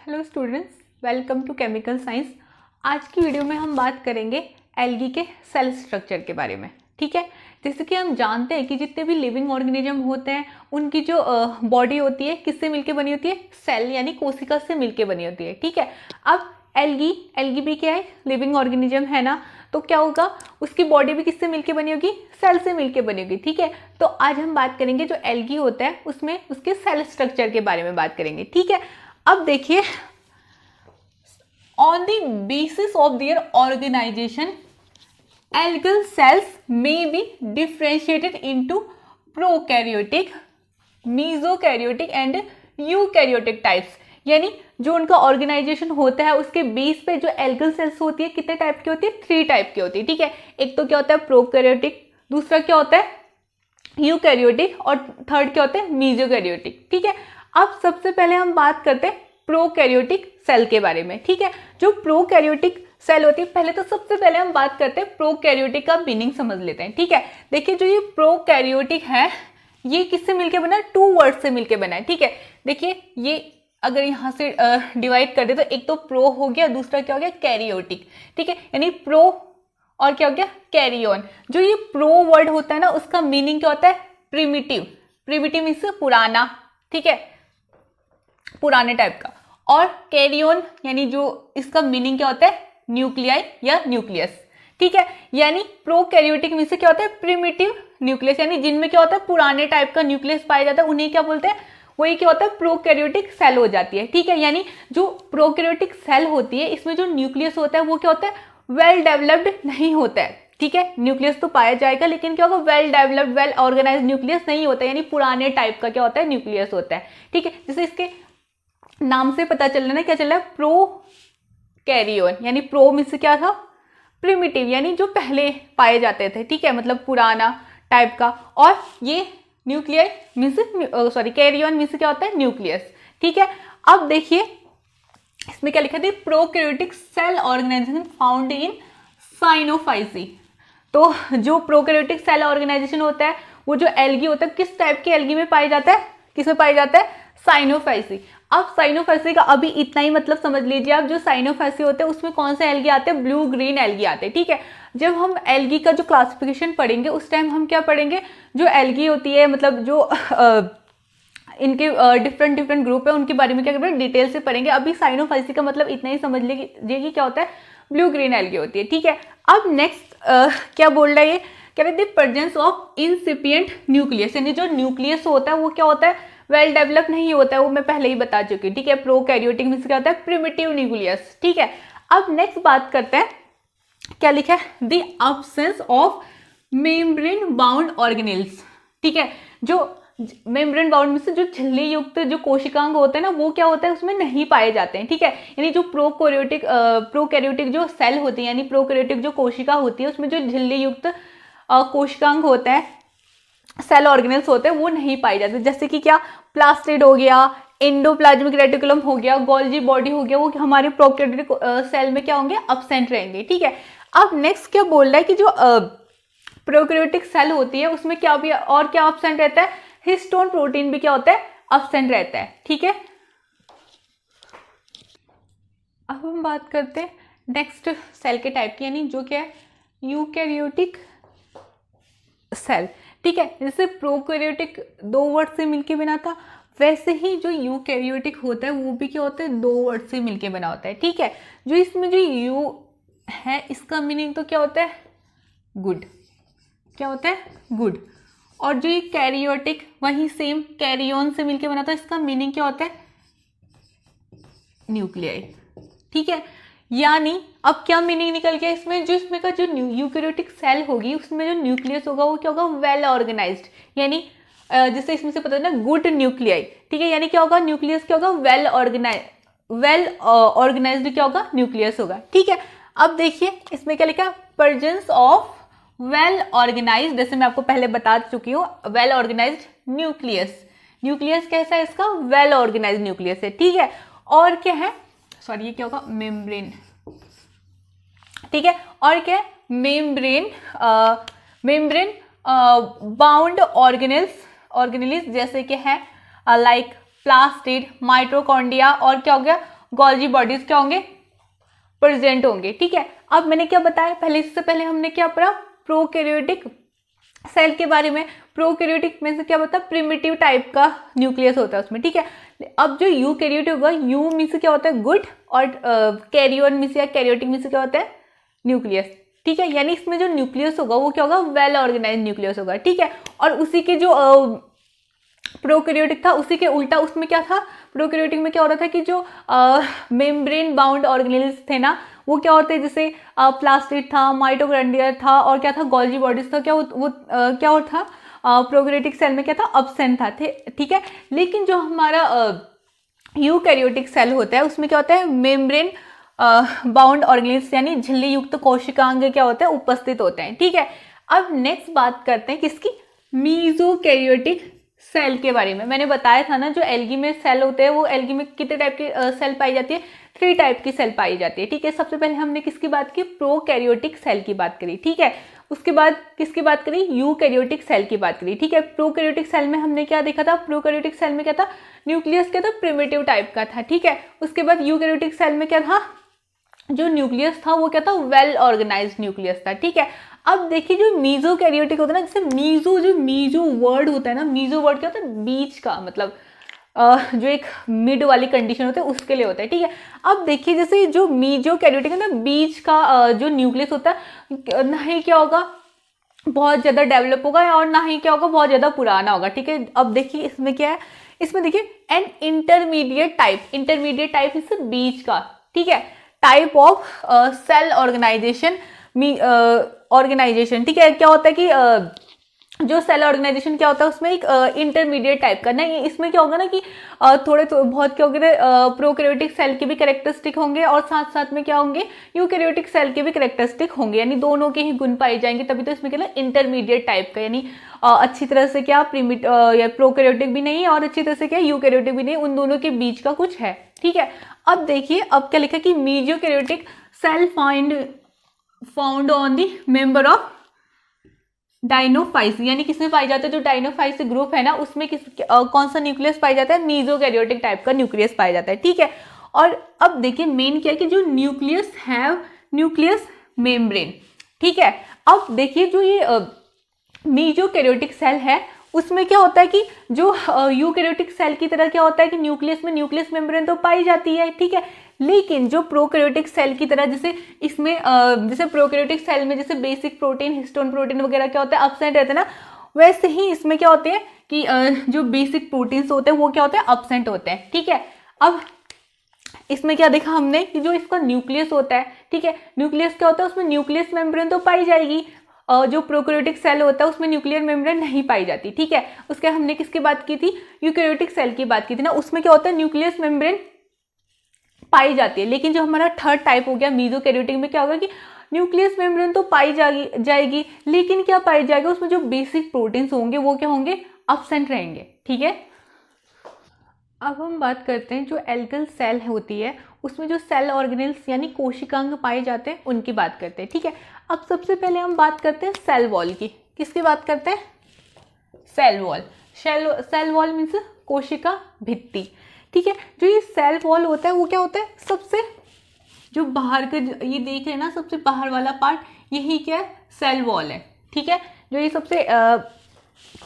Hello students, welcome to chemical science. आज की video में हम बात करेंगे एल्गी के सेल स्ट्रक्चर के बारे में। ठीक है, जैसे कि हम जानते हैं कि जितने भी लिविंग ऑर्गेनिज्म होते हैं उनकी जो बॉडी होती है किससे मिलके बनी होती है? सेल यानी कोशिका से मिलके बनी होती है। ठीक है, अब एल्गी भी क्या है? लिविंग ऑर्गेनिज्म है ना, तो क्या होगा? उसकी बॉडी भी किससे मिलके बनी होगी? सेल से मिलके बनी होगी। ठीक है, तो आज हम बात करेंगे जो एल्गी होता है उसमें उसके सेल स्ट्रक्चर के बारे में बात करेंगे। ठीक है, अब देखिए, on the basis of their organization algal cells may be differentiated into prokaryotic, mesokaryotic and eukaryotic types। यानी जो उनका ऑर्गेनाइजेशन होता है उसके बेस पे जो एल्गल सेल्स होती है कितने टाइप की होती है? 3 टाइप की होती है। ठीक है, एक तो क्या होता है? प्रोकैरियोटिक, दूसरा क्या होता है? यूकैरियोटिक, और थर्ड क्या होता है? मीजोकैरियोटिक। ठीक है, अब सबसे पहले हम बात करते हैं प्रोकैरियोटिक सेल के बारे में। ठीक है, जो प्रोकैरियोटिक सेल होती है, पहले तो सबसे पहले हम बात करते हैं प्रोकैरियोटिक का मीनिंग समझ लेते हैं। ठीक है, देखिए जो ये प्रोकैरियोटिक है ये किससे मिलके बना है? 2 वर्ड से मिलके बना है। ठीक है, देखिए ये अगर यहाँ से डिवाइड कर दे तो एक तो प्रो हो गया, दूसरा क्या हो गया? कैरियोटिक। ठीक है, यानी प्रो और क्या हो गया? कैरियन। जो ये प्रो वर्ड होता है ना उसका मीनिंग क्या होता है? प्रिमिटिव। प्रिमिटिव मीन्स पुराना। ठीक है, पुराने टाइप का। और कैरियन यानी जो इसका मीनिंग क्या होता है? न्यूक्लियाई या न्यूक्लियस। ठीक है, यानी प्रोकैरियोटिक मीन्स क्या होता है? प्रिमिटिव न्यूक्लियस, यानी जिनमें क्या होता है? पुराने टाइप का न्यूक्लियस पाया जाता है, उन्हें क्या बोलते हैं? वही क्या होता है? प्रोकैरियोटिक सेल हो जाती है। ठीक है, यानी जो प्रोकैरियोटिक सेल होती है इसमें जो न्यूक्लियस होता है वो क्या होता है? वेल डेवलप्ड नहीं होता है। ठीक है, न्यूक्लियस तो पाया जाएगा लेकिन क्या होगा? Well developed, well organize nucleus नहीं होता है, यानी पुराने टाइप का क्या होता है? न्यूक्लियस होता है। ठीक है, जैसे इसके नाम से पता चल रहा है ना, क्या चल रहा है? प्रो कैरियन, यानी प्रो मीन्स क्या था? प्रिमिटिव, यानी जो पहले पाए जाते थे। ठीक है, मतलब पुराना टाइप का। और ये न्यूक्लियर मीन्स कैरियन मीन्स क्या होता है? न्यूक्लियस। ठीक है, अब देखिए इसमें क्या लिखा था? Prokaryotic cell organization found in cyanophyceae. तो जो प्रोकैरियोटिक सेल ऑर्गेनाइजेशन होता है वो जो एल्गी होता है किस टाइप की एल्गी में पाया जाता है? किसमें पाया जाता है? साइनोफाइसी। अब साइनोफाइसी का अभी इतना ही मतलब समझ लीजिए आप, जो साइनोफाइसी होते हैं उसमें कौन से एल्गी आते हैं? ब्लू ग्रीन एल्गी आते हैं। ठीक है, जब हम एल्गी का जो क्लासिफिकेशन पढ़ेंगे उस टाइम हम क्या पढ़ेंगे? जो एल्गी होती है मतलब जो इनके डिफरेंट ग्रुप है उनके बारे में क्या करेंगे? डिटेल से पढ़ेंगे। अभी साइनोफाइसी का मतलब इतना ही समझ लीजिए कि क्या होता है? ब्लू ग्रीन एल्गी होती है। ठीक है, अब नेक्स्ट क्या बोल रहा है ये? कह रहे थे प्रेजेंस ऑफ इंसिपिएंट न्यूक्लियस, यानी जो न्यूक्लियस होता है वो क्या होता है? वेल डेवलप नहीं होता है, वो मैं पहले ही बता चुकी हूँ। ठीक है, प्रोकैरियोटिक मींस क्या होता है? Primitive nucleus. ठीक है, अब नेक्स्ट बात करते हैं, क्या लिखा है? The absence of membrane bound organelles. ठीक है, जो मेम्ब्रेन बाउंड मींस जो झिल्ली युक्त जो कोशिकांग होते हैं ना वो क्या होता है? उसमें नहीं पाए जाते हैं। ठीक है, यानी जो प्रोकैरियोटिक जो सेल होती है यानी प्रोकैरियोटिक जो कोशिका होती है उसमें जो झिल्ली युक्त कोशिकांग होता है, सेल ऑर्गेनेल्स होते हैं, वो नहीं पाए जाते। जैसे कि क्या? प्लास्टिड हो गया, एंडोप्लाज्मिक रेटिकुलम हो गया, गोल्जी बॉडी हो गया, वो हमारे प्रोकैरियोटिक सेल में क्या होंगे? एब्सेंट रहेंगे। ठीक है, अब नेक्स्ट क्या बोल रहा है कि जो प्रोकैरियोटिक सेल होती है उसमें क्या भी और क्या एब्सेंट रहता है? हिस्टोन प्रोटीन भी क्या होता है? एब्सेंट रहता है। ठीक है, अब हम बात करते हैं नेक्स्ट सेल के टाइप की, यानी जो क्या है? Eukaryotic cell. ठीक है, जैसे प्रोकैरियोटिक 2 वर्ड से मिलके बना था, वैसे ही जो यूकैरियोटिक होता है वो भी क्या होता है? 2 वर्ड से मिलके बना होता है। ठीक है, जो इसमें जो यू है इसका मीनिंग तो क्या होता है? गुड। क्या होता है? गुड। और जो ये कैरियोटिक वही सेम कैरियन से मिलके बना था, इसका मीनिंग क्या होता है? न्यूक्लियाई। ठीक है, यानी अब क्या मीनिंग निकल गया इसमें? जो इसमें का जो यूकैरियोटिक सेल होगी उसमें जो न्यूक्लियस होगा वो क्या होगा? वेल ऑर्गेनाइज्ड, यानी जैसे इसमें से पता है ना, गुड न्यूक्लियाई। ठीक है, यानी क्या होगा? न्यूक्लियस क्या होगा? वेल ऑर्गेनाइज्ड क्या होगा? न्यूक्लियस होगा। ठीक है, अब देखिए इसमें क्या लिखा? प्रेजेंस ऑफ वेल ऑर्गेनाइज्ड, जैसे मैं आपको पहले बता चुकी हूँ, वेल ऑर्गेनाइज्ड न्यूक्लियस। न्यूक्लियस कैसा है इसका? वेल ऑर्गेनाइज्ड न्यूक्लियस है। ठीक है, और क्या है? सॉरी, ये क्या होगा? मेम्ब्रेन। ठीक है, और क्या है? मेम्ब्रेन बाउंड ऑर्गेनेल्स जैसे कि है लाइक प्लास्टिड, माइटोकॉन्ड्रिया, और क्या हो गया? गोल्जी बॉडीज क्या होंगे, प्रेजेंट होंगे। ठीक है, अब मैंने क्या बताया पहले, इससे पहले हमने क्या पढ़ा प्रोकैरियोटिक सेल के बारे में। प्रोकैरियोटिक में से क्या होता है, प्रिमिटिव टाइप का न्यूक्लियस होता है उसमें। ठीक है, अब जो यूकैरियोटिक होगा, यू मीन से क्या होता है गुड, और कैरियोन मीन से या कैरियोटिक मीन से क्या होता है न्यूक्लियस। ठीक है, यानी इसमें जो न्यूक्लियस होगा वो क्या होगा, वेल ऑर्गेनाइज न्यूक्लियस होगा। ठीक है, और उसी के जो प्रोकैरियोटिक था उसी के उल्टा उसमें क्या था, प्रोकैरियोटिक में क्या हो रहा था कि जो मेम्ब्रेन बाउंड ऑर्गेनेल्स थे ना वो क्या होते हैं, जैसे प्लास्टिड था, माइटोकॉन्ड्रिया था, और क्या था गोल्जी बॉडीज था। क्या वो क्या और था, प्रोकैरियोटिक सेल में क्या था, एब्सेंट था। ठीक है, लेकिन जो हमारा यूकैरियोटिक सेल होता है उसमें क्या होता है, मेम्ब्रेन बाउंड ऑर्गेनेल्स यानी झिल्ली युक्त कोशिकांग क्या होते हैं, उपस्थित होते हैं। ठीक है, अब नेक्स्ट बात करते हैं किसकी, मीजोकैरियोटिक सेल के बारे में। मैंने बताया था ना जो एल्गी में सेल होते हैं वो एल्गी में कितने टाइप की सेल पाई जाती है, 3 टाइप की सेल पाई जाती है। ठीक है, सबसे पहले हमने किसकी बात की, प्रोकैरियोटिक सेल की बात करी। ठीक है, उसके बाद किसकी बात करी, यूकैरियोटिक सेल की बात करी। ठीक है, प्रोकैरियोटिक सेल में हमने क्या देखा था, प्रोकैरियोटिक सेल में क्या था, न्यूक्लियस क्या था, प्रिमिटिव टाइप का था। ठीक है, उसके बाद यूकैरियोटिक सेल में क्या था, जो न्यूक्लियस था वो क्या था, वेल ऑर्गेनाइज्ड न्यूक्लियस था। ठीक है, अब देखिए जो मीजोकैरियोटिक होता है ना, जैसे मीजो, जो मीजो वर्ड होता है ना, मीजो वर्ड क्या होता है, बीच का मतलब जो एक मिड वाली कंडीशन होता है उसके लिए होता है। ठीक है, अब देखिए जैसे जो मीजोकैरियोटिक है ना, बीच का जो न्यूक्लियस होता है ना ही क्या होगा, बहुत ज़्यादा डेवलप होगा, और ना ही क्या होगा, बहुत ज़्यादा पुराना होगा। ठीक है, अब देखिए इसमें क्या है, इसमें देखिए एन इंटरमीडिएट टाइप इस बीच का। ठीक है, टाइप ऑफ सेल ऑर्गेनाइजेशन ठीक है, क्या होता है कि जो सेल ऑर्गेनाइजेशन क्या होता है उसमें एक इंटरमीडिएट टाइप का ना, इसमें क्या होगा ना कि थोड़े बहुत क्या होंगे, प्रोकैरियोटिक सेल के भी कैरेक्टरिस्टिक होंगे और साथ साथ में क्या होंगे, यूकैरियोटिक सेल के भी कैरेक्टरिस्टिक होंगे, यानी दोनों के ही गुण पाए जाएंगे, तभी तो इसमें क्या इंटरमीडिएट टाइप का, यानी अच्छी तरह से क्या या प्रोकैरियोटिक भी नहीं और अच्छी तरह से क्या यूकैरियोटिक भी नहीं, उन दोनों के बीच का कुछ है। ठीक है, अब देखिए अब क्या लिखा कि mesokaryotic cell found on the member of dinophyceae, यानी किसमें पाई जाता है, जो डाइनोफाइस ग्रुप है ना उसमें कौन सा न्यूक्लियस पाया जाता है, मीजोकैरियोटिक टाइप का न्यूक्लियस पाया जाता है। ठीक है, और अब देखिए मेन क्या है कि जो न्यूक्लियस है, न्यूक्लियस मेम्ब्रेन। ठीक है, अब देखिए जो ये मीजोकैरियोटिक सेल है उसमें क्या होता है कि जो यूकैरियोटिक सेल की तरह क्या होता है कि न्यूक्लियस में न्यूक्लियस मेम्ब्रेन तो पाई जाती है। ठीक है, लेकिन जो प्रोकैरियोटिक सेल की तरह जैसे इसमें जैसे प्रोकैरियोटिक सेल में जैसे बेसिक प्रोटीन, हिस्टोन प्रोटीन वगैरह क्या होता है, एब्सेंट रहते हैं ना, वैसे ही इसमें क्या होते हैं कि जो बेसिक प्रोटीन्स होते हैं वो क्या होते हैं, एब्सेंट होते हैं। ठीक है, अब इसमें क्या देखा हमने कि जो इसका न्यूक्लियस होता है, ठीक है, न्यूक्लियस क्या होता है, उसमें न्यूक्लियस मेम्ब्रेन तो पाई जाएगी, जो प्रोकैरियोटिक सेल होता है उसमें न्यूक्लियर मेम्ब्रेन नहीं पाई जाती। ठीक है, उसके हमने किसकी बात की थी, यूकैरियोटिक सेल की बात की थी ना, उसमें क्या होता है न्यूक्लियस मेम्ब्रेन पाई जाती है। लेकिन जो हमारा थर्ड टाइप हो गया मीजोकैरियोटिक में क्या होगा कि न्यूक्लियस मेम्ब्रेन तो पाई जाएगी, लेकिन क्या पाई जाएगी, उसमें जो बेसिक प्रोटीन्स होंगे वो क्या होंगे, एब्सेंट रहेंगे। ठीक है, अब हम बात करते हैं जो एल्गल सेल होती है उसमें जो सेल ऑर्गेनेल्स यानी कोशिकांग पाए जाते हैं उनकी बात करते हैं। ठीक है, अब सबसे पहले हम बात करते हैं सेल वॉल की। किसकी बात करते हैं, cell wall. Cell wall means कोशिका भित्ति। ठीक है, जो ये सेल वॉल होता है वो क्या होता है, सबसे जो बाहर का ये देख रहे हैं ना, सबसे बाहर वाला पार्ट यही क्या है, सेल वॉल है। ठीक है, जो ये सबसे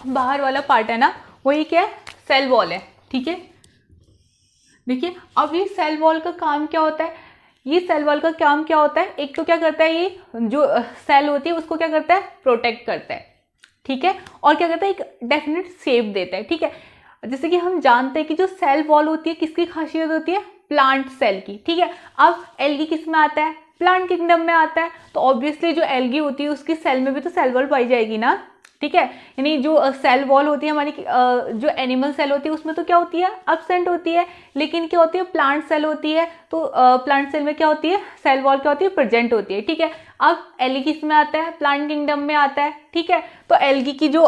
बाहर वाला पार्ट है ना वही क्या है, सेल वॉल है। ठीक है, देखिए अब ये सेल वॉल का काम क्या होता है, ये सेल वॉल का काम क्या होता है, एक तो क्या करता है, ये जो सेल होती है उसको क्या करता है, प्रोटेक्ट करता है। ठीक है, और क्या करता है, एक डेफिनेट शेप देता है। ठीक है, जैसे कि हम जानते हैं कि जो सेल वॉल होती है किसकी खासियत होती है, प्लांट सेल की। ठीक है, अब एल्गी किस में आता है, प्लांट किंगडम में आता है, तो ऑब्वियसली जो एल्गी होती है उसकी सेल में भी तो सेल वॉल पाई जाएगी ना। ठीक है, यानी जो सेल वॉल होती है हमारी, जो एनिमल सेल होती है उसमें तो क्या होती है, एब्सेंट होती है, लेकिन क्या होती है, प्लांट सेल होती है, तो प्लांट सेल में क्या होती है, सेल वॉल क्या होती है, प्रेजेंट होती है। ठीक है, अब एल्गी किस में आता है, प्लांट किंगडम में आता है। ठीक है, तो एल्गी की जो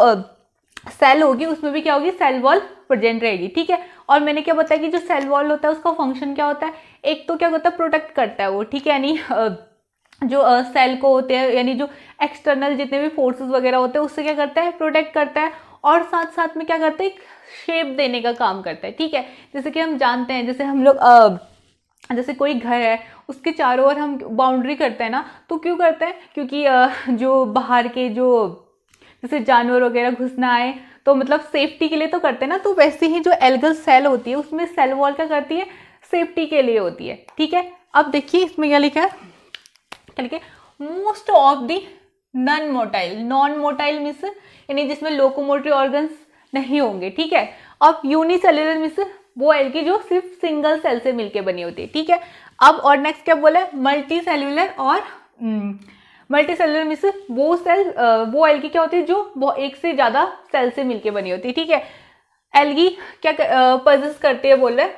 सेल होगी उसमें भी क्या होगी, सेल वॉल प्रेजेंट रहेगी। ठीक है, और मैंने क्या बताया कि जो सेल वॉल होता है उसका फंक्शन क्या होता है, एक तो क्या होता है, प्रोटेक्ट करता है वो। ठीक है, यानी जो सेल को होते हैं, यानी जो एक्सटर्नल जितने भी फोर्सेस वगैरह होते हैं उससे क्या करता है, प्रोटेक्ट करता है, और साथ साथ में क्या करता है, एक शेप देने का काम करता है। ठीक है, जैसे कि हम जानते हैं, जैसे हम लोग जैसे कोई घर है उसके चारों ओर हम बाउंड्री करते हैं ना, तो क्यों करते हैं, क्योंकि जो बाहर के जो जैसे जानवर वगैरह घुस ना आए, तो मतलब सेफ्टी के लिए तो करते हैं ना। तो वैसे ही जो एल्गल सेल होती है उसमें सेल वॉल क्या करती है, सेफ्टी के लिए होती है, ठीक है। अब देखिए इसमें क्या लिखा है, क्या लिखा है, most of the non motile, non motile means यानी जिसमें लोकोमोटरी ऑर्गन्स नहीं होंगे, ठीक है। अब यूनिसेल्युलर मीन्स वो एल्गी जो सिर्फ सिंगल सेल से मिलके बनी होती है, ठीक है। अब और नेक्स्ट क्या बोला है, मल्टी सेल्युलर और मल्टी सेल्युलर मीन्स वो सेल वो एल्गी क्या होती है जो एक से ज्यादा सेल से मिलके बनी होती है, ठीक है। एल्गी क्या पजेस करती है, बोल रहे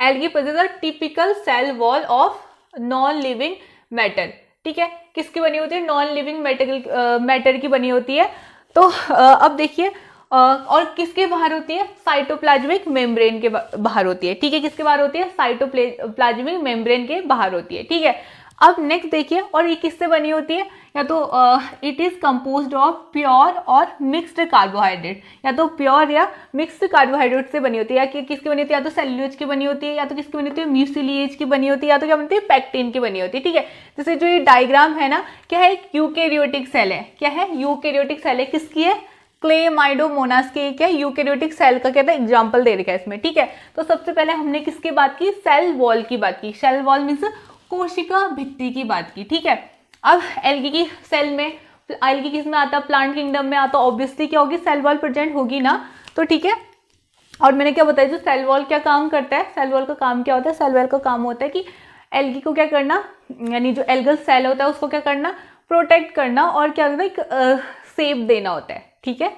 algae possess a typical cell wall of non living matter, ठीक है। किसकी बनी होती है, नॉन लिविंग मैटर की बनी होती है। तो अब देखिए और किसके बाहर होती है, साइटोप्लाज्मिक मेम्ब्रेन के बाहर होती है, ठीक है। किसके बाहर होती है, साइटोप्लाज्मिक मेम्ब्रेन के बाहर होती है, ठीक है। अब नेक्स्ट देखिए, और ये किससे बनी होती है, या तो it is composed of pure और मिक्स्ड कार्बोहाइड्रेट, या तो प्योर या मिक्स्ड कार्बोहाइड्रेट से बनी होती है, या किसकी बनी होती है, या तो सेल्यूलोज की बनी होती है, या तो किसकी बनी होती है, म्यूसिलिएज की बनी होती है, या तो क्या बनती है, पैक्टिन की बनी होती है, ठीक है। जैसे जो ये डायग्राम है ना, क्या है, एक यूकेरियोटिक सेल है, क्या है, यूकेरियोटिक सेल है, किसकी है, क्लेमाइडोमोनास के क्या यूकेरियोटिक सेल का कहते हैं एग्जांपल दे रखा है इसमें, ठीक है। तो सबसे पहले हमने किसकी बात की, सेल वॉल की बात की, सेल वॉल मीन्स कोशिका भित्ति की बात की, ठीक है। अब एल्गी की सेल में, एल्गी किस में आता, प्लांट किंगडम में आता, ऑब्वियसली क्या होगी, सेल वॉल प्रेजेंट होगी ना, तो ठीक है। और मैंने क्या बताया, जो सेल वॉल क्या काम करता है, सेल वॉल का काम क्या होता है, सेल वॉल का काम होता है कि एल्गी को क्या करना, यानी जो एल्गल सेल होता है उसको क्या करना, प्रोटेक्ट करना, और क्या होता है, सेफ देना होता है, ठीक है।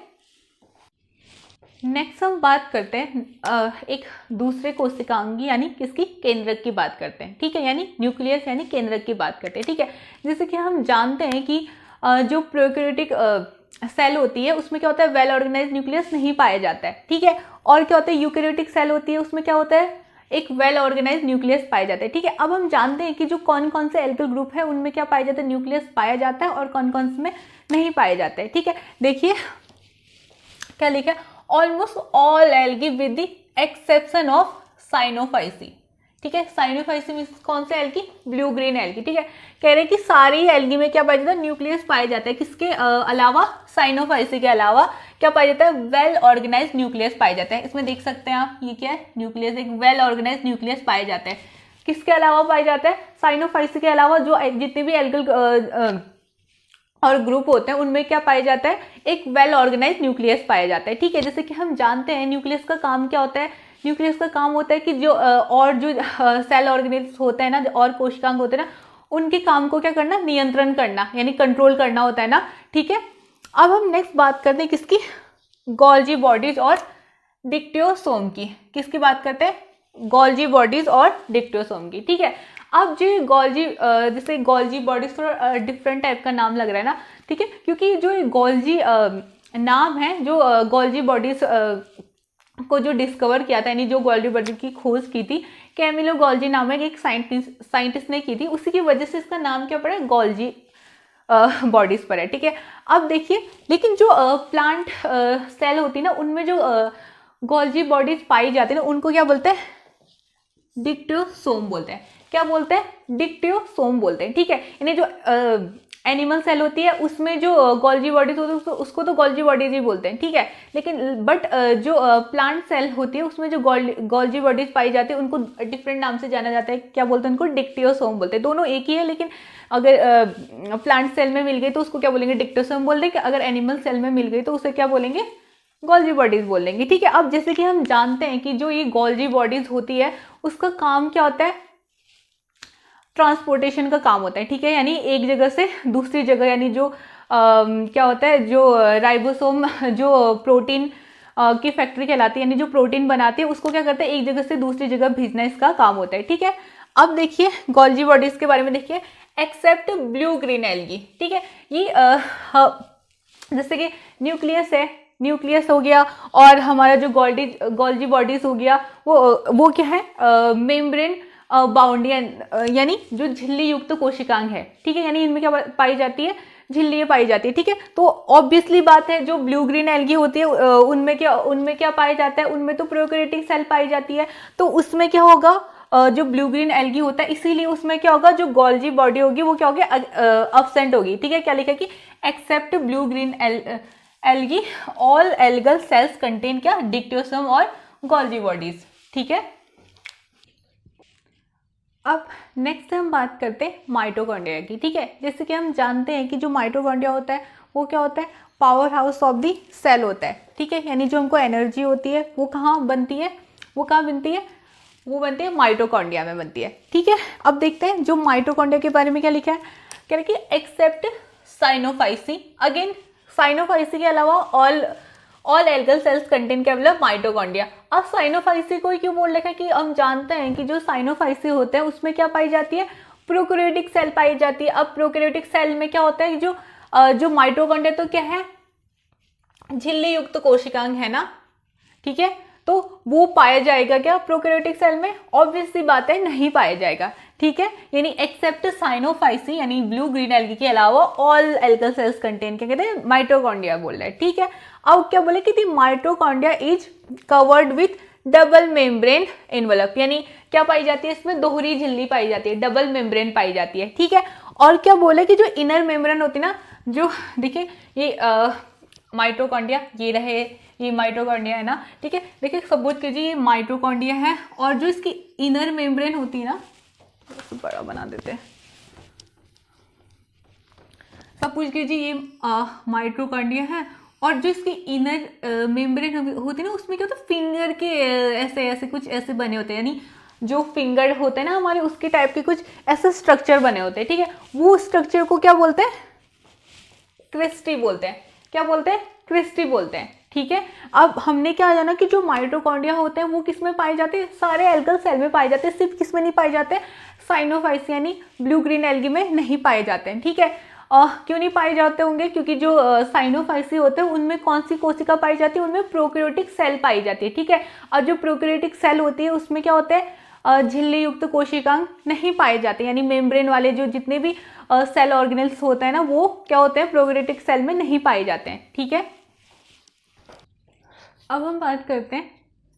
नेक्स्ट हम बात करते हैं एक दूसरे कोशिकांगी यानी किसकी, केंद्रक की बात करते हैं, ठीक है, यानी न्यूक्लियस यानी केंद्रक की बात करते हैं, ठीक है। जैसे कि हम जानते हैं कि जो प्रोकैरियोटिक सेल होती है उसमें क्या होता है, वेल ऑर्गेनाइज न्यूक्लियस नहीं पाया जाता है, ठीक है। और क्या होता है, यूकैरियोटिक सेल होती है उसमें क्या होता है, एक वेल ऑर्गेनाइज न्यूक्लियस पाया जाता है, ठीक है। अब हम जानते हैं कि जो कौन कौन से एल्गल ग्रुप है उनमें क्या पाया जाता है, न्यूक्लियस पाया जाता है, और कौन कौन से में नहीं पाया जाता है, ठीक है। देखिए क्या लिखा है, almost all algae with the exception of Cyanophyceae, ठीक है। साइनोफाइसी मीन्स कौन से एल्गी, ब्लू ग्रीन एल्गी, ठीक है। कह रहे हैं कि सारी एल्गी में क्या पाया जाता है, न्यूक्लियस पाया जाता है, किसके अलावा, साइनोफाइसी के अलावा क्या पाया जाता है, वेल ऑर्गेनाइज न्यूक्लियस पाया जाता है। इसमें देख सकते हैं आप, ये क्या है, न्यूक्लियस, एक वेल ऑर्गेनाइज न्यूक्लियस पाया जाता है। किसके अलावा पाया जाता है, साइनोफाइसी के अलावा जो जितने भी एल्गल और ग्रुप होते हैं उनमें क्या पाया जाता है, एक वेल ऑर्गेनाइज न्यूक्लियस पाया जाता है, ठीक है। जैसे कि हम जानते हैं न्यूक्लियस का काम क्या होता है, न्यूक्लियस का काम होता है कि जो और जो सेल ऑर्गेनिल्स होते हैं ना, और कोशिकांग होते हैं ना, उनके काम को क्या करना, नियंत्रण करना, यानी कंट्रोल करना होता है ना, ठीक है। अब हम नेक्स्ट बात करते हैं किसकी, गोल्जी बॉडीज और डिक्टियोसोम की, किसकी बात करते हैं, गोल्जी बॉडीज और डिक्टियोसोम की, ठीक है। अब जो गोल्जी जैसे गोल्जी बॉडीज थोड़ा डिफरेंट टाइप का नाम लग रहा है ना, ठीक है, क्योंकि जो गोल्जी नाम है, जो गोल्जी बॉडीज को जो डिस्कवर किया था, यानी जो गोल्जी बॉडी की खोज की थी, कैमिलो गोल्जी नामक एक साइंटिस्ट ने की थी, उसी की वजह से इसका नाम क्या पड़ा, गोल्जी बॉडीज पर है, ठीक है। अब देखिए, लेकिन जो प्लांट सेल होती है ना, उनमें जो गोल्जी बॉडीज पाई जाती है ना, उनको क्या बोलते हैं, डिक्टियोसोम बोलते हैं। क्या बोलते हैं, डिक्टियोसोम बोलते हैं, ठीक है। यानी जो एनिमल सेल होती है उसमें जो गोल्जी बॉडीज होती है उसको तो गोल्जी बॉडीज ही बोलते हैं, ठीक है। लेकिन बट जो प्लांट सेल होती है उसमें जो गोल्जी बॉडीज पाई जाती है उनको डिफरेंट नाम से जाना जाता है, क्या बोलते हैं, उनको डिक्टियोसोम बोलते हैं। दोनों एक ही है, लेकिन अगर प्लांट सेल में मिल गई तो उसको क्या बोलेंगे, डिक्टियोसोम बोल देंगे, अगर एनिमल सेल में मिल गई तो उसे क्या बोलेंगे, गोल्जी बॉडीज बोल देंगे, ठीक है। अब जैसे कि हम जानते हैं कि जो ये गोल्जी बॉडीज होती है उसका काम क्या होता है, ट्रांसपोर्टेशन का काम होता है, ठीक है। यानी एक जगह से दूसरी जगह, यानी जो क्या होता है, जो राइबोसोम जो प्रोटीन की फैक्ट्री कहलाती है, यानी जो प्रोटीन बनाती है उसको क्या करते हैं, एक जगह से दूसरी जगह भेजना इसका काम होता है, ठीक है। अब देखिए गोल्जी बॉडीज के बारे में देखिए, एक्सेप्ट ब्लू ग्रीन एल्गी, ठीक है। ये जैसे कि न्यूक्लियस है, न्यूक्लियस हो गया, और हमारा जो गोल्जी बॉडीज हो गया, वो क्या है, मेम्ब्रेन बाउंड्री, यानी जो झिल्ली युक्त कोशिकांग है, ठीक है। यानी इनमें क्या पाई जाती है, झिल्ली पाई जाती है, ठीक है। तो ऑब्वियसली बात है, जो ब्लू ग्रीन एल्गी होती है उनमें क्या पाया जाता है, उनमें तो प्रोकैरियोटिक सेल पाई जाती है, तो उसमें क्या होगा, जो ब्लू ग्रीन एल्गी होता है, इसीलिए उसमें क्या होगा, जो गोल्जी बॉडी होगी वो क्या होगी, अब्सेंट होगी। ठीक है, क्या लिखा कि except blue green algae all algal cells contain क्या, डिक्टोसोम और गोल्जी बॉडीज। ठीक है, अब नेक्स्ट हम बात करते हैं माइटोकॉन्ड्रिया की। ठीक है, जैसे कि हम जानते हैं कि जो माइटोकॉन्ड्रिया होता है वो क्या होता है, power house of the cell होता है। ठीक है, यानी जो हमको एनर्जी होती है वो कहाँ बनती है, वो कहाँ बनती है, वो बनती है माइटोकॉन्ड्रिया में बनती है। ठीक है, अब देखते हैं जो माइटोकॉन्ड्रिया के बारे में क्या लिखा है, कह रहे कि एक्सेप्ट साइनोफाइसी, अगेन साइनोफाइसी के अलावा ऑल एल्गल सेल्स कंटेन क्या बोला, माइटोकॉन्ड्रिया। अब साइनोफाइसी को क्यों बोल रखा है कि हम जानते हैं कि जो साइनोफाइसी होते हैं उसमें क्या पाई जाती है, प्रोकैरियोटिक सेल पाई जाती है। अब प्रोकैरियोटिक सेल में क्या होता है, जो माइटोकॉन्ड्रिया तो क्या है, झिल्ली युक्त कोशिकांग है ना। ठीक है, तो वो पाया जाएगा क्या प्रोकैरियोटिक सेल में, ऑब्वियस सी बात है नहीं पाया जाएगा। ठीक है, यानी एक्सेप्ट साइनोफाइसी यानी ब्लू ग्रीन एल्गी के अलावा ऑल एल्गल सेल्स कंटेन क्या कहते हैं, माइटोकॉन्ड्रिया बोल रहे हैं। ठीक है, अब क्या बोले कि the mitochondria is covered with double membrane envelope, यानी क्या पाई जाती है, इसमें दोहरी झिल्ली पाई जाती है, डबल मेम्ब्रेन पाई जाती है। ठीक है, और क्या बोले कि जो इनर मेम्ब्रेन होती है ना, जो देखिए ये माइटोकॉन्ड्रिया ये रहे, ये माइटोकॉन्ड्रिया है ना। ठीक है, देखिए सपोज कीजिए ये माइटोकॉन्ड्रिया है और जो इसकी इनर मेम्ब्रेन होती है ना, बड़ा बना देते हैं, सपोज कीजिए ये माइटोकॉन्ड्रिया है और जो इसकी इनर मेम्ब्रेन होती है ना, उसमें क्या होता है, फिंगर के ऐसे ऐसे कुछ ऐसे बने होते हैं, यानी जो फिंगर होते हैं ना हमारे, उसके टाइप के कुछ ऐसे स्ट्रक्चर बने होते हैं। ठीक है, वो स्ट्रक्चर को क्या बोलते हैं, क्रिस्टी बोलते हैं। क्या बोलते हैं, क्रिस्टी बोलते हैं। ठीक है, अब हमने क्या जाना कि जो माइटोकॉन्ड्रिया होते हैं वो किस में पाए जाते हैं, सारे एल्गल सेल में पाए जाते हैं, सिर्फ किस में नहीं पाए जाते, साइनोफाइसी यानी ब्लू ग्रीन एल्गी में नहीं पाए जाते हैं। ठीक है, क्यों नहीं पाए जाते होंगे, क्योंकि जो साइनोफाइसी होते हैं उनमें कौन सी कोशिका पाई जाती है, उनमें प्रोकैरियोटिक सेल पाई जाती है। ठीक है, और जो प्रोकैरियोटिक सेल होती है उसमें क्या होता है, झिल्ली युक्त कोशिकांग नहीं पाए जाते, यानी मेम्ब्रेन वाले जो जितने भी सेल ऑर्गेनेल्स होते हैं ना, वो क्या होते हैं, प्रोकैरियोटिक सेल में नहीं पाए जाते हैं। ठीक है, अब हम बात करते हैं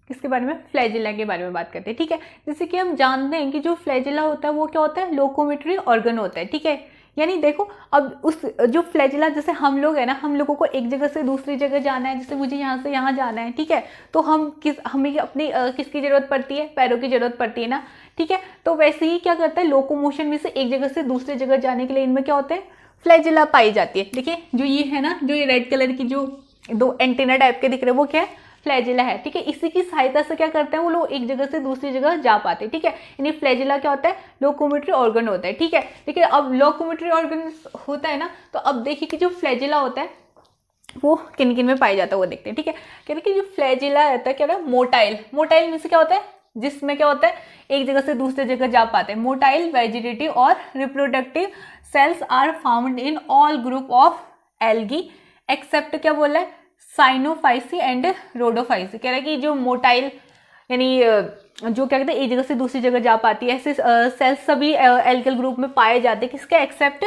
किसके बारे में, फ्लैजिला के बारे में बात करते हैं। ठीक है, जैसे कि हम जानते हैं कि जो फ्लैजिला होता है वो क्या होता है, लोकोमोटरी ऑर्गन होता है। ठीक है, यानी देखो अब उस जो फ्लैजिला, जैसे हम लोग है ना, हम लोगों को एक जगह से दूसरी जगह जाना है, जैसे मुझे यहाँ से यहाँ जाना है। ठीक है, तो हमें अपनी किसकी जरूरत पड़ती है, पैरों की जरूरत पड़ती है ना। ठीक है, तो वैसे ही क्या करता है, लोकोमोशन में से एक जगह से दूसरी जगह जाने के लिए इनमें क्या होते हैं, फ्लैजिला पाई जाती है। देखिए जो ये है ना, जो ये रेड कलर की जो दो एंटीना टाइप के दिख रहे हैं वो क्या है, फ्लैजिला है। ठीक है, इसी की सहायता से क्या करते हैं वो लोग एक जगह से दूसरी जगह जा पाते हैं। ठीक है, यानी फ्लैजिला क्या होता है, लोकोमोटरी ऑर्गन होता है। ठीक है, देखिए अब लोकोमोटरी ऑर्गन होता है ना, तो अब देखिए कि जो फ्लैजिला होता है वो किन किन में पाया जाता है वो देखते हैं। ठीक है, कह रहे कि जो फ्लैजिला रहता है क्या होता है, मोटाइल, मोटाइल में से क्या होता है, जिसमें क्या होता है एक जगह से दूसरी जगह जा पाते हैं। मोटाइल, वेजिटेटिव और reproductive cells are found in all group of algae except क्या बोल रहा है, साइनोफाइसी एंड रोडोफाइसी। कह रहा है कि जो मोटाइल यानी जो क्या कहते हैं एक जगह से दूसरी जगह जा पाती है, ऐसे सेल्स सभी एल्गल ग्रुप में पाए जाते हैं। किसके एक्सेप्ट,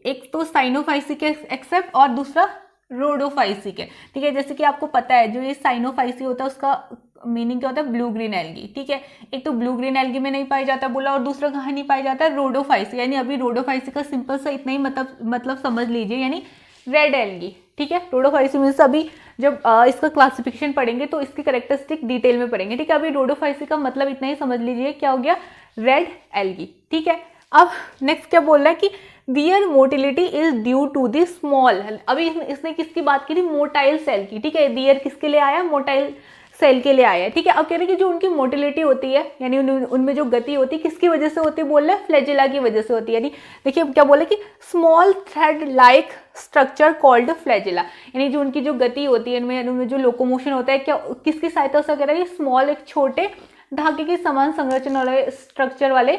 एक तो साइनोफाइसी के एक्सेप्ट और दूसरा रोडोफाइसी के। ठीक है, जैसे कि आपको पता है जो ये साइनोफाइसी होता है उसका मीनिंग क्या होता है, ब्लू ग्रीन एल्गी। ठीक है, एक तो ब्लू ग्रीन एल्गी में नहीं पाया जाता बोला, और दूसरा कहाँ नहीं पाया जाता है, रोडोफाइसी। यानी अभी रोडोफाइसी का सिंपल सा इतना ही मतलब समझ लीजिए, यानी रेड एल्गी। ठीक है, रोडोफाइसी में अभी जब इसका क्लासिफिकेशन पढ़ेंगे तो इसकी कैरेक्टरिस्टिक डिटेल में पढ़ेंगे। ठीक है, अभी रोडोफाइसी का मतलब इतना ही समझ लीजिए, क्या हो गया, रेड एल्गी। ठीक है, अब नेक्स्ट क्या बोल रहा है कि their motility is due to the small, अभी इसने किसकी बात की थी, मोटाइल सेल की। ठीक है, दियर किसके लिए आया, मोटाइल सेल के लिए आया है। ठीक है, अब कह रहे हैं कि जो उनकी मोटिलिटी होती है यानी उनमें जो गति होती है किसकी वजह से होती है, बोल रहे हैं फ्लैजिला की वजह से होती है। यानी देखिए क्या बोले कि small thread like structure called flagella, यानी जो उनकी जो गति होती है इनमें जो लोकोमोशन होता है क्या किसकी सहायता से, कह रहा है कि स्मॉल एक छोटे धागे के समान संरचना वाले स्ट्रक्चर वाले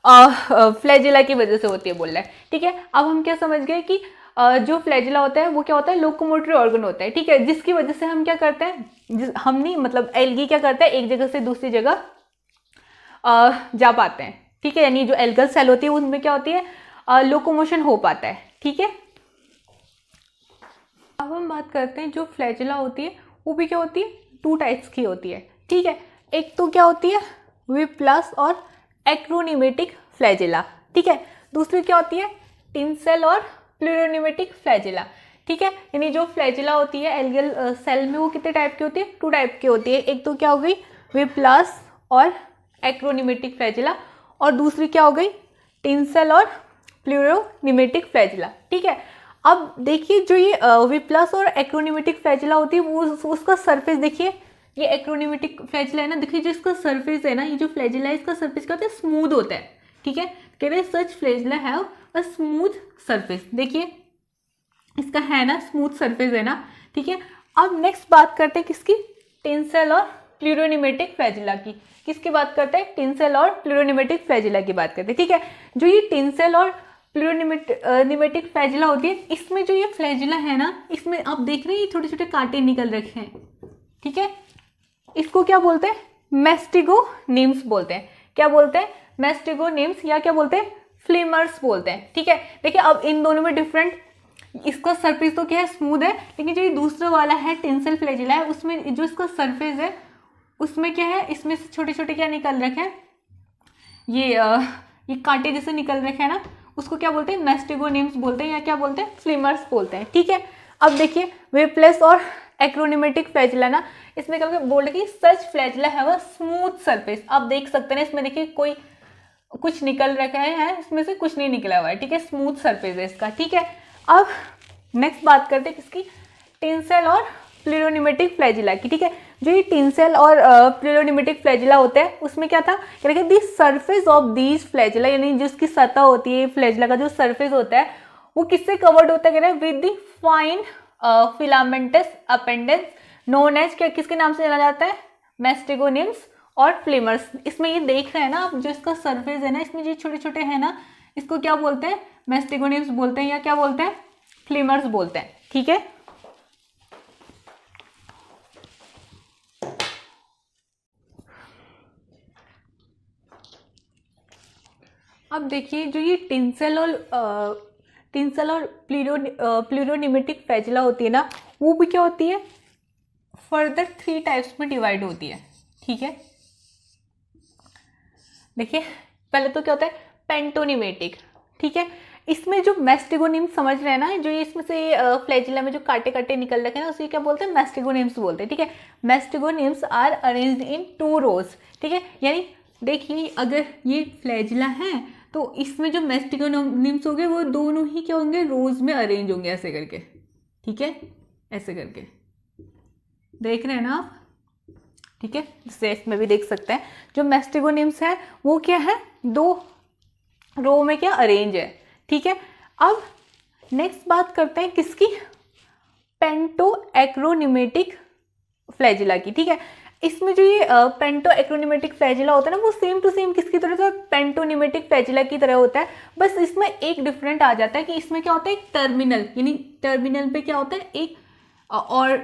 फ्लैजिला की वजह से होती है बोल रहा है। ठीक है, अब हम क्या समझ गए कि जो फ्लैजिला होता है वो क्या होता है, लोकोमोटरी ऑर्गन होता है। ठीक है, जिसकी वजह से हम क्या करते हैं, हम नहीं मतलब एल्गी क्या करता है एक जगह से दूसरी जगह जा पाते हैं। ठीक है, यानी जो एल्गल सेल होती है उनमें क्या होती है, लोकोमोशन हो पाता है। ठीक है, अब हम बात करते हैं जो फ्लैजिला होती है वो भी क्या होती है, 2 टाइप्स की होती है। ठीक है, एक तो क्या होती है वी प्लस और एक्रोनिमेटिक फ्लैजिला, ठीक है। दूसरी क्या होती है, टिंसेल और प्लूरोनिमेटिक फ्लैजिला, ठीक है। यानी जो फ्लैजिला होती है एल्गल सेल में वो कितने टाइप की होती है, 2 टाइप की होती है। एक तो क्या हो गई वी प्लस और एक्रोनिमेटिक फ्लैजिला, और दूसरी क्या हो गई टिंसेल और प्लूरोनिमेटिक फ्लैजिला, ठीक है। अब देखिए जो ये वी प्लस और एक्रोनिमेटिक फ्लैजिला होती है वो उसका सरफेस देखिए, ये एक्रोनिमेटिक फ्लैजिला है ना, देखिए जो इसका सरफेस है ना, ये जो फ्लैजिला है इसका सरफेस क्या होता है, स्मूथ होता है, ठीक है। कह रहे such flagella have a smooth surface, देखिए इसका है ना स्मूथ सरफेस है ना, ठीक है। अब नेक्स्ट बात करते हैं किसकी, टिंसेल और प्लूरोनिमेटिक फ्लैजिला की। किसकी बात करते हैं, टिंसेल और प्लूरोनिमेटिक फ्लैजिला की बात करते हैं, ठीक है। जो ये टिंसेल और प्लूरोनिमेटिक फ्लैजिला होती है, इसमें जो ये फ्लैजिला है ना, इसमें आप देख रहे हैं ये छोटे छोटे कांटे निकल रखे हैं, ठीक है। इसको क्या बोलते हैं, मैस्टिगोनिम्स बोलते हैं। क्या बोलते हैं, मैस्टिगोनिम्स, या क्या बोलते हैं, फ्लेमर्स बोलते हैं, ठीक है। देखिए अब इन दोनों में डिफरेंट, इसका सरफेस तो क्या है स्मूथ है, लेकिन जो ये दूसरा वाला है टिंसेल फ्लैजिला है उसमें जो इसका सरफेस है उसमें क्या है, इसमें से छोटे छोटे क्या निकल रखे हैं, ये कांटे जैसे निकल रखे हैं ना, उसको क्या बोलते हैं, मैस्टिगोनिम्स बोलते हैं, या क्या बोलते हैं, फ्लेमर्स बोलते हैं, ठीक है। अब देखिए वे प्लस और एक्रोनिमेटिक फ्लैजिला ना, इसमें क्या बोल रहे कि such flagella have a smooth surface. आप देख सकते हैं इसमें देखिए कोई कुछ निकल रखा है, इसमें से कुछ नहीं निकला हुआ है, ठीक है, स्मूथ सरफेस है इसका, ठीक है। अब नेक्स्ट बात करते हैं किसकी, टिंसेल और प्लूरोनिमेटिक फ्लैजिला की, ठीक है। जो ये टिंसेल और प्लूरोनिमेटिक फ्लैजिला होते हैं उसमें क्या था, कह रहे the surface of these flagella, यानी जिसकी सतह होती है फ्लैजिला का जो सरफेस होता है वो किससे कवर्ड होता है, कह रहे हैं with the fine filamentous appendages known as, क्या किसके नाम से जाना जाता है, मैस्टिगोनिम्स और फ्लेमर्स। इसमें ये देख रहे हैं ना आप, जो इसका सरफेस है ना, इसमें जो छोटे छोटे हैं ना, इसको क्या बोलते हैं, मैस्टिगोनिम्स बोलते हैं, या क्या बोलते हैं, फ्लेमर्स बोलते हैं, ठीक है। अब देखिए जो ये टिंसेल और प्लूरोनिमेटिक फ्लैजिला होती है ना, वो भी क्या होती है, फर्दर 3 टाइप्स में डिवाइड होती है, ठीक है। देखिए पहले तो क्या होता है, पेंटोनिमेटिक, ठीक है। इसमें जो मैस्टिगोनिम्स समझ रहे हैं ना, जो ये इसमें से फ्लैजिला में जो कांटे कांटे निकल रखे हैं ना, उसे क्या बोलते हैं, मैस्टिगोनिम्स बोलते हैं, ठीक है। मैस्टिगोनिम्स आर अरेंज्ड इन 2 रोज, ठीक है। यानी देखिए अगर ये फ्लैजिला है तो इसमें जो मैस्टिगोनिम्स होंगे वो दोनों ही क्या होंगे, रोज में अरेंज होंगे ऐसे करके, ठीक है, ऐसे करके देख रहे हैं ना आप, ठीक है। जैसे इसमें भी देख सकते हैं जो मैस्टिगोनिम्स है वो क्या है, 2 रो में क्या अरेंज है, ठीक है। अब नेक्स्ट बात करते हैं किसकी, पेंटो एक्रोनिमेटिक फ्लैजिला की, ठीक है। इसमें जो ये पेंटो एक्रोनिमेटिक फ्लैजिला होता है ना, वो सेम टू सेम किसकी तरह होता है, पेंटोनिमेटिक फ्लैजिला की तरह होता है, बस इसमें एक डिफरेंट आ जाता है कि इसमें क्या होता है, एक टर्मिनल, यानी टर्मिनल पे क्या होता है, एक और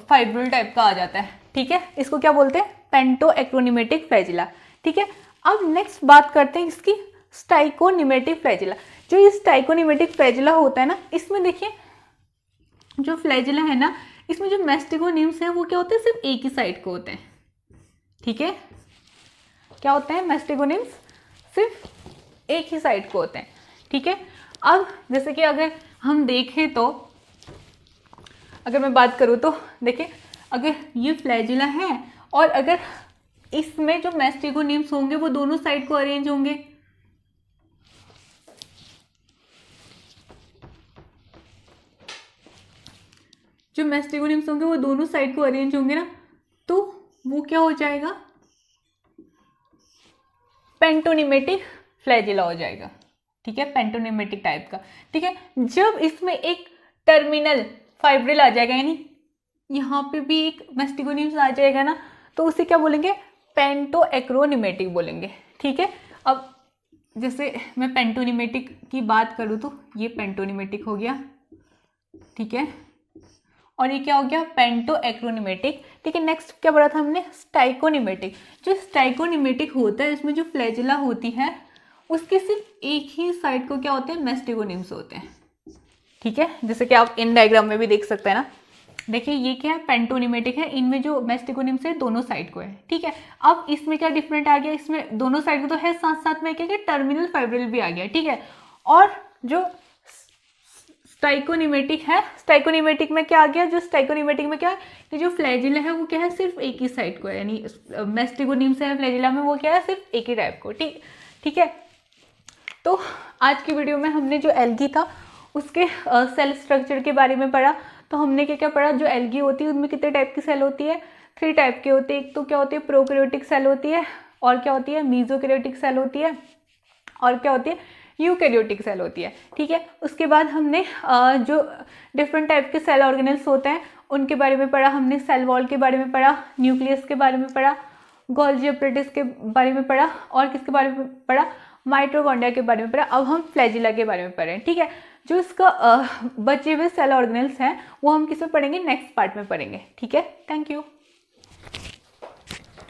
फाइब्रिल टाइप का आ जाता है, ठीक है। इसको क्या बोलते हैं, पेंटो एक्रोनिमेटिक फ्लैजिला, ठीक है। अब नेक्स्ट बात करते हैं इसकी स्टाइकोनिमेटिक फ्लैजिला। जो ये स्टाइकोनिमेटिक फ्लैजिला होता है ना, इसमें देखिए जो फ्लैजिला है ना, इसमें जो मैस्टिगोनिम्स हैं वो क्या होते हैं, सिर्फ एक ही साइड को होते हैं, ठीक है। क्या होते हैं, मैस्टिगोनिम्स सिर्फ एक ही साइड को होते हैं, ठीक है। अब जैसे कि अगर हम देखें तो, अगर मैं बात करूँ तो देखिए अगर ये फ्लैजिला है और अगर इसमें जो मैस्टिगोनिम्स होंगे वो दोनों साइड को अरेंज होंगे, जो मैस्टिगोनिम्स होंगे वो दोनों साइड को अरेंज होंगे ना, तो वो क्या हो जाएगा, पेंटोनिमेटिक फ्लैजिला हो जाएगा, ठीक है, पेंटोनिमेटिक टाइप का, ठीक है। जब इसमें एक टर्मिनल फाइब्रिल आ जाएगा, यानी यहाँ पे भी एक मैस्टिगोनिम्स आ जाएगा ना, तो उसे क्या बोलेंगे, पेंटो एक्रोनिमेटिक बोलेंगे, ठीक है। अब जैसे मैं पेंटोनिमेटिक की बात करूँ तो ये पेंटोनिमेटिक हो गया, ठीक है, और ये क्या हो गया, पेंटो एक्रोनिमेटिक, ठीक है। नेक्स्ट क्या पढ़ा था हमने, स्टाइकोनिमेटिक। जो स्टाइकोनिमेटिक होता है इसमें जो फ्लैजिला होती है उसके सिर्फ एक ही साइड को क्या होते हैं, मैस्टिगोनिम्स होते हैं, ठीक है। जैसे कि आप इन डायग्राम में भी देख सकते हैं ना, देखिए ये क्या है, पेंटोनिमेटिक है, इनमें जो मेस्टिकोनिम्स है दोनों साइड को है, ठीक है। अब इसमें क्या डिफरेंट आ गया, इसमें दोनों साइड को तो है, साथ साथ में क्या टर्मिनल फाइब्रिल भी आ गया, ठीक है। और जो स्टाइकोनिमेटिक है, स्टाइकोनिमेटिक में क्या आ गया, जो स्टाइकोनिमेटिक में क्या है कि जो फ्लैजिला है वो क्या है सिर्फ एक ही साइड को है, यानी मेस्टिकोनिम्स है फ्लैजिला में वो क्या है सिर्फ एक ही टाइप को, ठीक है। तो आज की वीडियो में हमने जो एल्गी था उसके सेल स्ट्रक्चर के बारे में पढ़ा। तो हमने क्या क्या पढ़ा, जो एल्गी होती है उनमें कितने टाइप की सेल होती है, 3 टाइप की होती है। एक तो क्या होती है प्रोकैरियोटिक सेल होती है, और क्या होती है मेसोकैरियोटिक सेल होती है, और क्या होती है यूकैरियोटिक सेल होती है, ठीक है। उसके बाद हमने जो डिफरेंट टाइप के सेल ऑर्गेनेल्स होते हैं उनके बारे में पढ़ा, हमने सेल वॉल के बारे में पढ़ा, न्यूक्लियस के बारे में पढ़ा, गोल्गी एपरेटिस के बारे में पढ़ा, और किसके बारे में पढ़ा, माइटोकॉन्ड्रिया के बारे में पढ़ा। अब हम फ्लैजिला के बारे में पढ़ रहे हैं, ठीक है। जो इसका बचे हुए सेल ऑर्गेनेल्स हैं वो हम किस में पढ़ेंगे, नेक्स्ट पार्ट में पढ़ेंगे, ठीक है। Thank you.